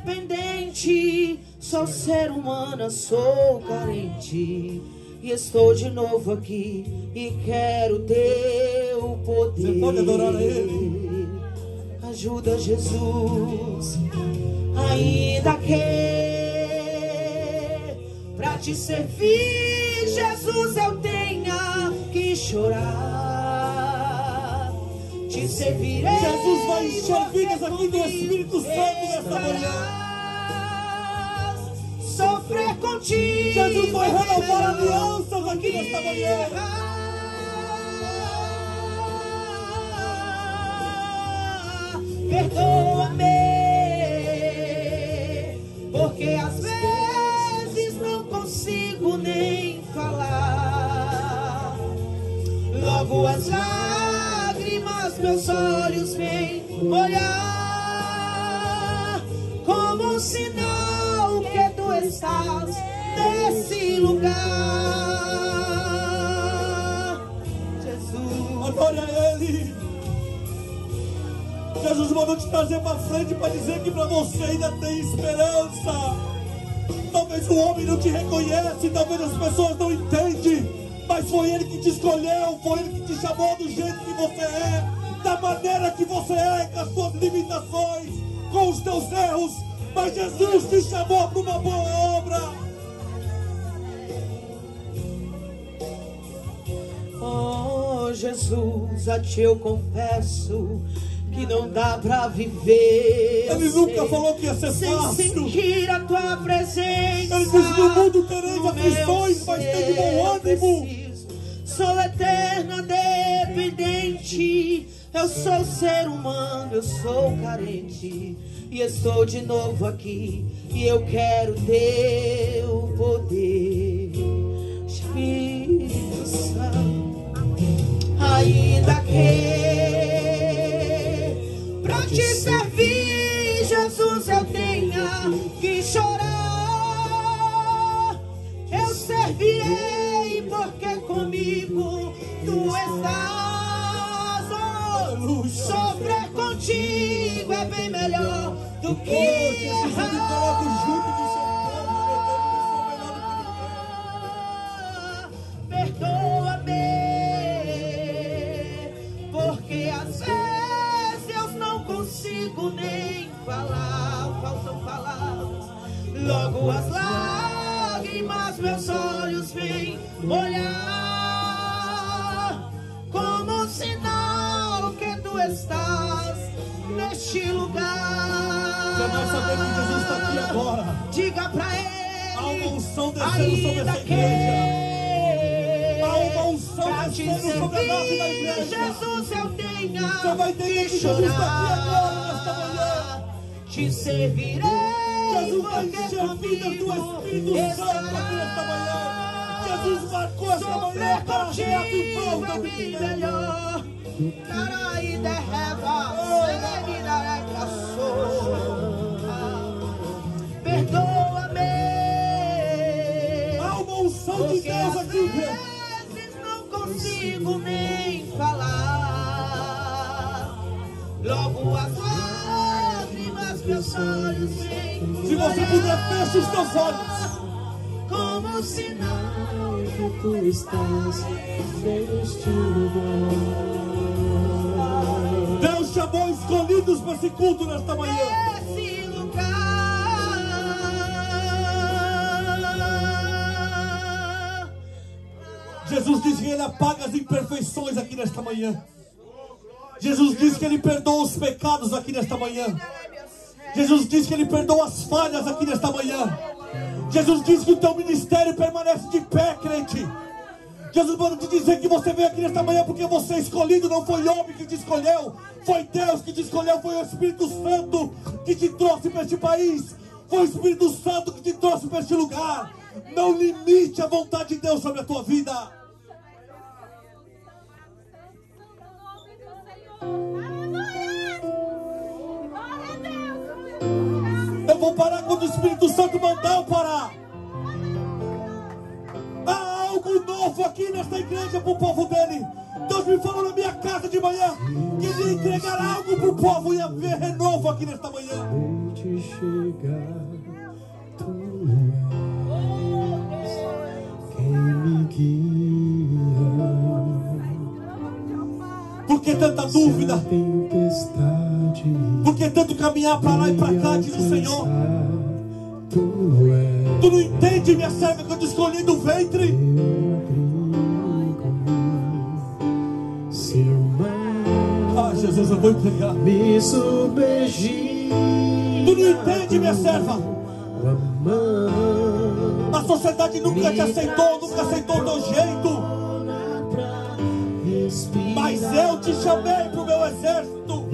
dependente, sou ser humana, sou carente. E estou de novo aqui e quero Teu poder. Você pode adorar a Ele. Ajuda, Jesus, ainda que pra Te servir, Jesus, eu tenha que chorar. Te servirei. Jesus vai encher vidas aqui do Espírito Santo nesta manhã. Sofrer contigo. Jesus vai renovar alianças aqui nesta manhã. Perdoa-me, porque às vezes não consigo nem falar. Logo as lágrimas meus olhos vêm molhar, como um sinal que Tu estás nesse lugar. Jesus, adore a Ele. Jesus mandou te trazer para frente para dizer que para você ainda tem esperança. Talvez o homem não te reconhece, talvez as pessoas não entendem, mas foi Ele que te escolheu, foi Ele que te chamou do jeito que você é, da maneira que você é, com as suas limitações, com os teus erros, mas Jesus te chamou para uma boa obra. Oh Jesus, a ti eu confesso que não dá pra viver. Ele nunca falou que ia ser fácil. Sem sentir a tua presença. Ele disse: no mundo tereis aflições, mas tem de bom ânimo. Sou eterna dependente. Eu sou ser humano, eu sou carente. E estou de novo aqui. E eu quero teu poder, Espírito Santo. Ainda que pra te servir, Jesus, eu tenha que chorar, eu servirei, porque comigo tu estás. Oh, sofrer contigo é bem melhor do que errar. Perdoa-me, porque às vezes eu não consigo nem falar, faltam palavras. Logo as lágrimas meus olhos vêm olhar, como sinal que tu estás neste lugar. Você vai saber que Jesus está aqui agora. Diga pra Ele: há uma unção descendo sobre essa igreja. Há uma unção descendo sobre a nave da igreja. Jesus, eu tenha você vai entender que Jesus está aqui agora, nesta manhã. Te servirei. Jesus vai encher a vida do Espírito Santo aqui nesta manhã. Jesus marcou esta manhã para reavivar o teu melhor. Perdoa-me. Há uma unção de Deus aqui, velho. Não consigo nem falar. Logo as lágrimas meus olhos vêm. Se você puder, feche os teus olhos. Como sinal que tu estás neste lugar. Deus chamou escolhidos para esse culto nesta manhã. Nesse lugar. Jesus diz que Ele apaga as imperfeições aqui nesta manhã. Jesus diz que Ele perdoa os pecados aqui nesta manhã. Jesus diz que Ele perdoa as falhas aqui nesta manhã. Jesus diz que o teu ministério permanece de pé, crente. Jesus manda te dizer que você veio aqui nesta manhã porque você é escolhido. Não foi homem que te escolheu, foi Deus que te escolheu. Foi o Espírito Santo que te trouxe para este país. Foi o Espírito Santo que te trouxe para este lugar. Não limite a vontade de Deus sobre a tua vida. Eu vou parar quando o Espírito Santo mandar eu parar. Há algo novo aqui nesta igreja para o povo dele. Deus me falou na minha casa de manhã que ele ia entregar algo para o povo e ia haver renovo aqui nesta manhã. Deixe chegar, tu és quem me guia. Por que tanta dúvida? Por que tanto caminhar para lá e para cá, diz o Senhor? Tu não entende, minha serva, que eu te escolhi do ventre? Ah, Jesus, eu vou entregar. Me submergi. Tu não entende, minha serva? A sociedade nunca te aceitou, nunca aceitou o teu jeito. Mas eu te chamei para o meu exército.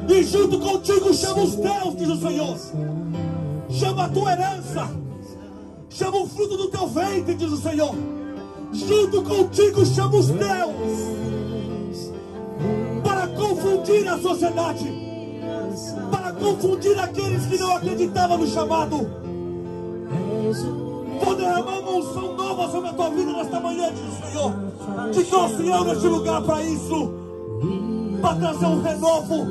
E junto contigo chama os teus, diz o Senhor. Chama a tua herança. Chama o fruto do teu ventre, diz o Senhor. Junto contigo chama os teus. Para confundir a sociedade. Para confundir aqueles que não acreditavam no chamado. Vou derramar uma unção nova sobre a tua vida nesta manhã, diz o Senhor. Te trouxe eu neste lugar para isso. para trazer um renovo,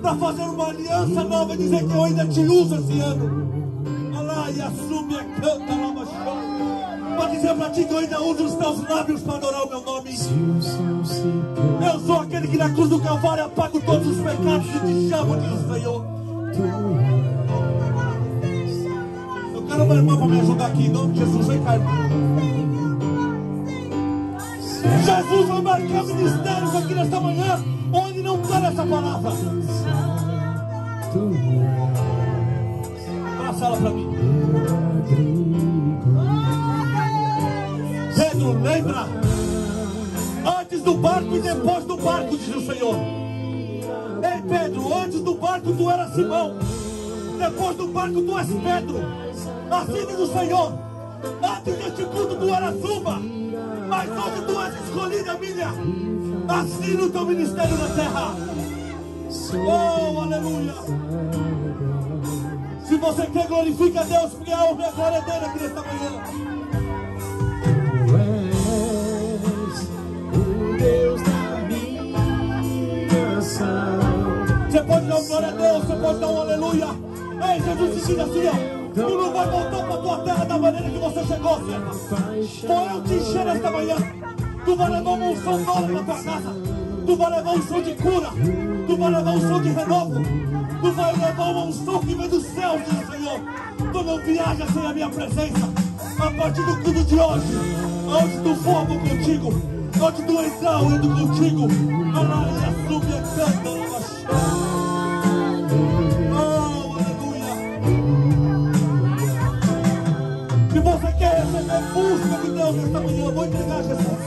para fazer uma aliança nova e dizer que eu ainda te uso esse ano. Para dizer para ti que eu ainda uso os teus lábios para adorar o meu nome. Eu sou aquele que na cruz do Calvário apago todos os pecados e te chamo, diz o Senhor. Eu quero uma irmã para me ajudar aqui, em nome de Jesus. Vem cá, irmão. Jesus vai marcar ministérios aqui nesta manhã onde não está nessa palavra. Passa ela para mim. Pedro, lembra? Antes do barco e depois do barco, diz o Senhor. Ei, Pedro, antes do barco tu eras Simão, depois do barco tu és Pedro. Assim diz o Senhor. Antes deste culto tu eras uma, mas hoje tu és escolhida minha. Assina o teu ministério na terra. Oh, aleluia. Se você quer, glorifica a Deus, porque a honra e a glória dele aqui nesta manhã. Você pode dar glória a Deus, você pode dar um aleluia. Ei, Jesus te diz assim, ó: tu não vai voltar para a tua terra da maneira que você chegou, serva. Foi eu te encher esta manhã. Tu vai levar uma unção nova na tua casa. Tu vai levar um som de cura. Tu vai levar um som de renovo. Tu vai levar uma unção que vem do céu, diz o Senhor. Tu não viajas sem a minha presença. A partir do culto de hoje, onde tu for, eu vou contigo. Onde tu entrar, eu entro contigo. Aleluia, subia, canta, oh, aleluia. Se você quer receber busca de Deus nesta manhã, eu vou entregar a Jesus.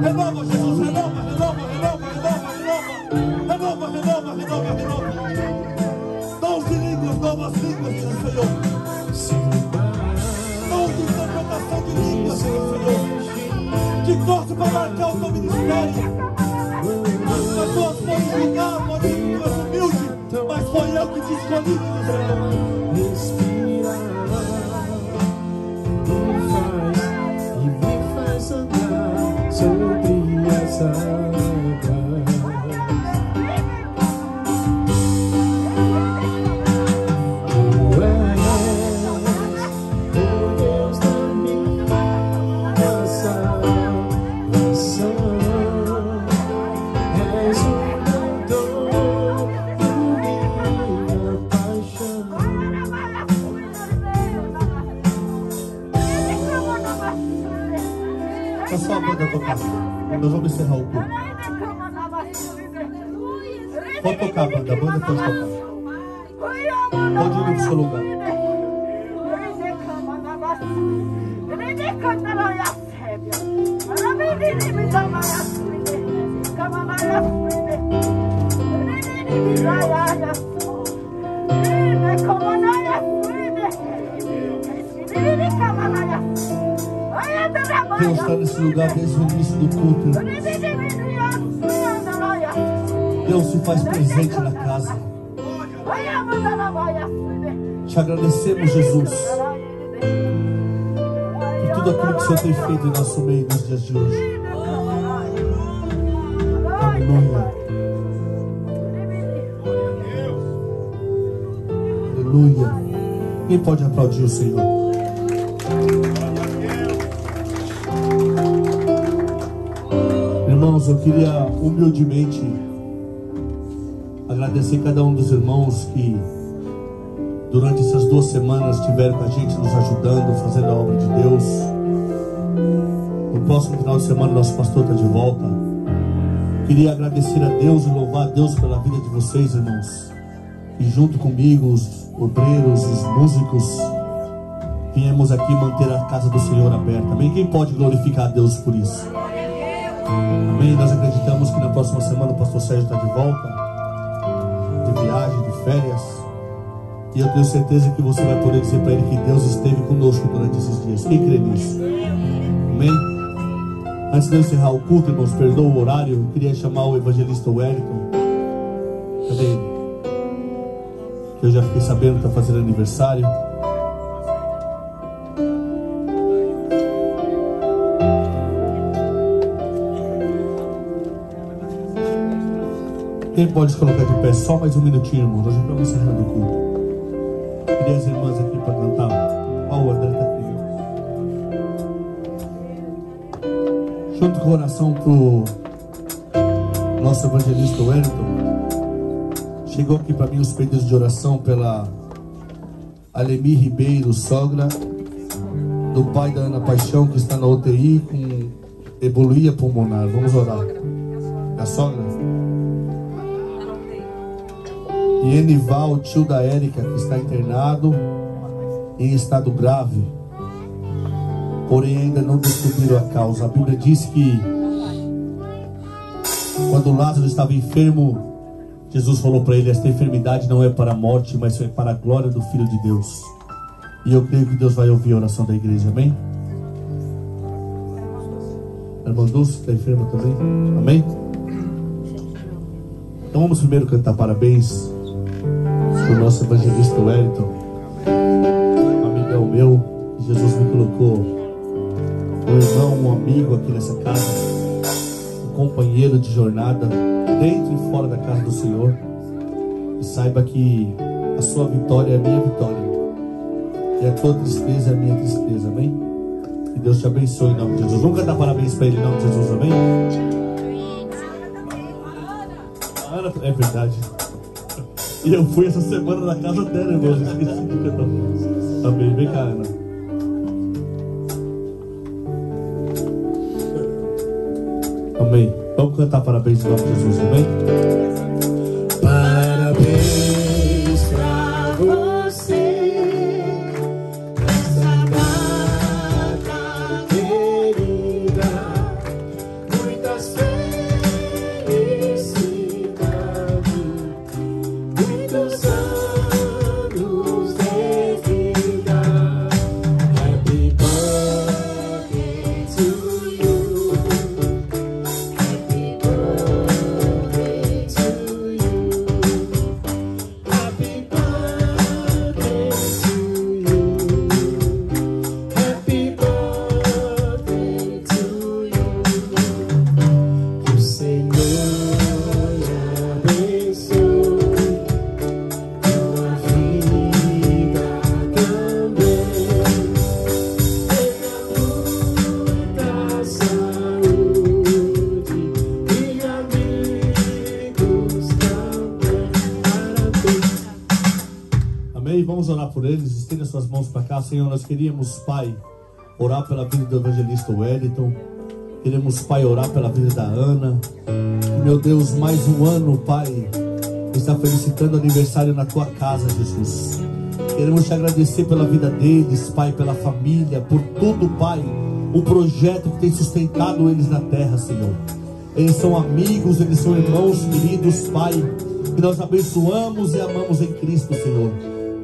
Renova, Jesus, renova, renova, renova, renova, renova. Renova, renova, renova, renova. Dons de línguas, novas línguas, diz o Senhor. Dons de interpretação de línguas, diz o Senhor. Te torce para marcar o teu ministério. As pessoas podem julgar, podem ser mais humilde, mas foi eu que te escolhi, diz o Senhor. Respira, me faz andar sobre as águas. Só a banda tocar. Nós vamos encerrar o culto. Pode tocar a banda pode tocar. Pode ir no seu lugar. Deus está nesse lugar desde o início do culto. Deus se faz presente na casa. Te agradecemos, Jesus, por tudo aquilo que o Senhor tem feito em nosso meio nos dias de hoje. Aleluia. Aleluia. Quem pode aplaudir o Senhor? Irmãos, eu queria humildemente agradecer cada um dos irmãos que durante essas 2 semanas estiveram com a gente, nos ajudando, fazendo a obra de Deus. No próximo final de semana nosso pastor está de volta. Queria agradecer a Deus e louvar a Deus pela vida de vocês, irmãos, e junto comigo, os obreiros, os músicos, viemos aqui manter a casa do Senhor aberta. Amém? Quem pode glorificar a Deus por isso? Amém? Nós acreditamos que na próxima semana o pastor Sérgio está de volta, de viagem, de férias, e eu tenho certeza que você vai poder dizer para ele que Deus esteve conosco durante esses dias. Quem crê nisso? Amém? Antes de eu encerrar o culto, irmãos, perdoa o horário, eu queria chamar o evangelista Wellington. Cadê ele? Que eu já fiquei sabendo que está fazendo aniversário. Quem pode se colocar de pé só mais um minutinho, irmão? Nós já estamos encerrando o culto. Queria as irmãs aqui para cantar. Ó, o André está aqui. Junto com a oração pro nosso evangelista Wellington. Chegou aqui para mim os pedidos de oração pela Alemir Ribeiro, sogra do pai da Ana Paixão, que está na UTI com embolia pulmonar. Vamos orar. A sogra? E Enival, tio da Érica, que está internado em estado grave, porém ainda não descobriram a causa. A Bíblia diz que quando Lázaro estava enfermo, Jesus falou para ele: esta enfermidade não é para a morte, mas é para a glória do Filho de Deus. E eu creio que Deus vai ouvir a oração da igreja, amém? A irmã Dulce está enferma também, amém? Então vamos primeiro cantar parabéns para o nosso evangelista Wellington, um amigão meu, que Jesus me colocou, um irmão, um amigo aqui nessa casa, um companheiro de jornada, dentro e fora da casa do Senhor. E saiba que a sua vitória é a minha vitória, e a tua tristeza é a minha tristeza, amém? Que Deus te abençoe em nome de Jesus. Vamos cantar parabéns para ele em nome de Jesus, amém? Ana, é verdade. E eu fui essa semana na casa dela, irmãos. Esqueci de cantar. Amém. Vem cá, Ana. Amém. Vamos cantar parabéns em nome de Jesus, amém? Parabéns pra você, essa data querida, muitas felicidades, muitos anos de vida. Happy birthday to you. Happy birthday to you. Happy birthday to you. Happy birthday to you. Que o Senhor te abençoe, tua vida também. Tenha muita saúde e amigos também. Parabéns. Amém? Vamos orar por eles. Estenda suas mãos para cá. Senhor, nós queríamos, Pai, orar pela vida do evangelista Wellington. Queremos, Pai, orar pela vida da Ana. Que, meu Deus, mais um ano, Pai, está felicitando o aniversário na tua casa, Jesus. Queremos te agradecer pela vida deles, Pai, pela família, por tudo, Pai, o projeto que tem sustentado eles na terra, Senhor. Eles são amigos, eles são irmãos queridos, Pai, que nós abençoamos e amamos em Cristo, Senhor.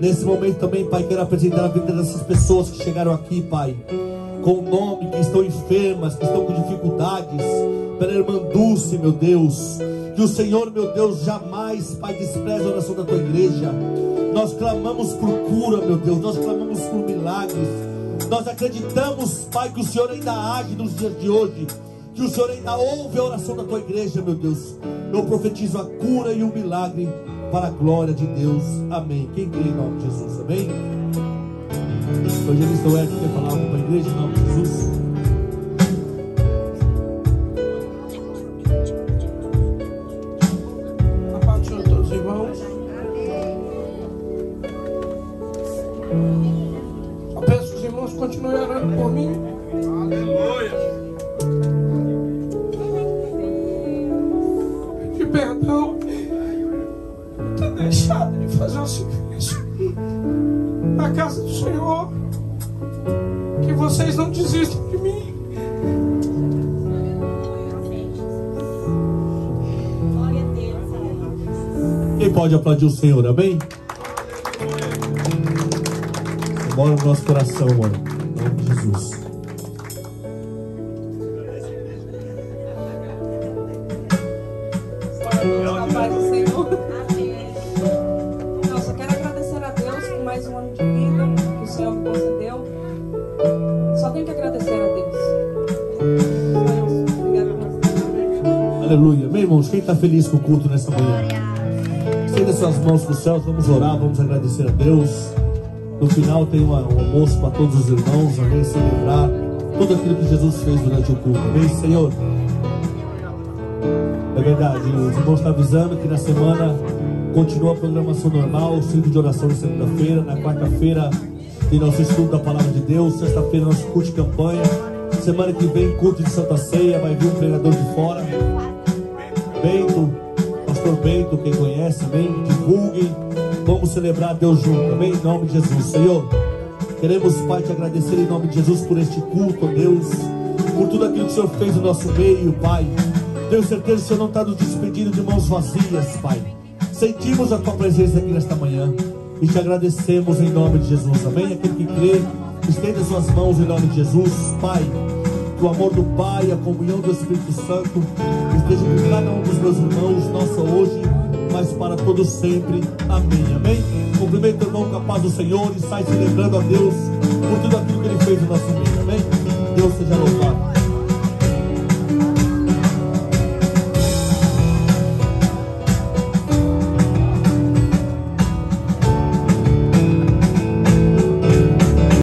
Nesse momento também, Pai, quero apresentar a vida dessas pessoas que chegaram aqui, Pai, com nome, que estão enfermas, que estão com dificuldades, pela irmã Dulce, meu Deus. Que o Senhor, meu Deus, jamais, Pai, despreze a oração da tua igreja. Nós clamamos por cura, meu Deus, nós clamamos por milagres. Nós acreditamos, Pai, que o Senhor ainda age nos dias de hoje, que o Senhor ainda ouve a oração da tua igreja, meu Deus. Eu profetizo a cura e o milagre para a glória de Deus, amém. Quem crê em nome de Jesus, amém? O evangelista Wellington quer falar algo para a igreja em nome de Jesus? A paz do Senhor a todos os irmãos. Só peço que os irmãos continuem orando por mim. Pedir perdão por ter deixado de fazer o serviço na casa do Senhor. Que vocês não desistam de mim. Quem pode aplaudir o Senhor, amém? Bora no nosso coração, mano. Em nome de Jesus. A paz do Senhor. Não, só quero agradecer a Deus por mais um ano de vida que o Senhor me concedeu. Só tenho que agradecer a Deus. Obrigada por Aleluia. Amém, irmãos? Quem está feliz com o culto nessa manhã? Estenda suas mãos para o céu, vamos orar, vamos agradecer a Deus. No final tem um almoço para todos os irmãos, amém? Celebrar tudo aquilo que Jesus fez durante o culto, amém, Senhor? É verdade, os irmãos estão avisando que na semana continua a programação normal, o ciclo de oração de segunda-feira, na quarta-feira tem nosso estudo da Palavra de Deus, sexta-feira nosso culto de campanha, semana que vem culto de Santa Ceia, vai vir um pregador de fora, Bento, pastor Bento, quem conhece, amém? Divulguem, vamos celebrar Deus junto, amém? Em nome de Jesus, Senhor, queremos, Pai, te agradecer em nome de Jesus por este culto, ó Deus, por tudo aquilo que o Senhor fez no nosso meio, Pai. Tenho certeza que o Senhor não está nos despedindo de mãos vazias, Pai. Sentimos a Tua presença aqui nesta manhã e te agradecemos em nome de Jesus, amém? Aquele que crê, estenda suas mãos em nome de Jesus, Pai. Que o amor do Pai, a comunhão do Espírito Santo esteja com cada um dos meus irmãos, não só hoje, mas para todos sempre, amém, amém? Cumprimento o irmão com a paz do Senhor e sai celebrando a Deus por tudo aquilo que Ele fez no nosso meio, amém? Deus seja louvado.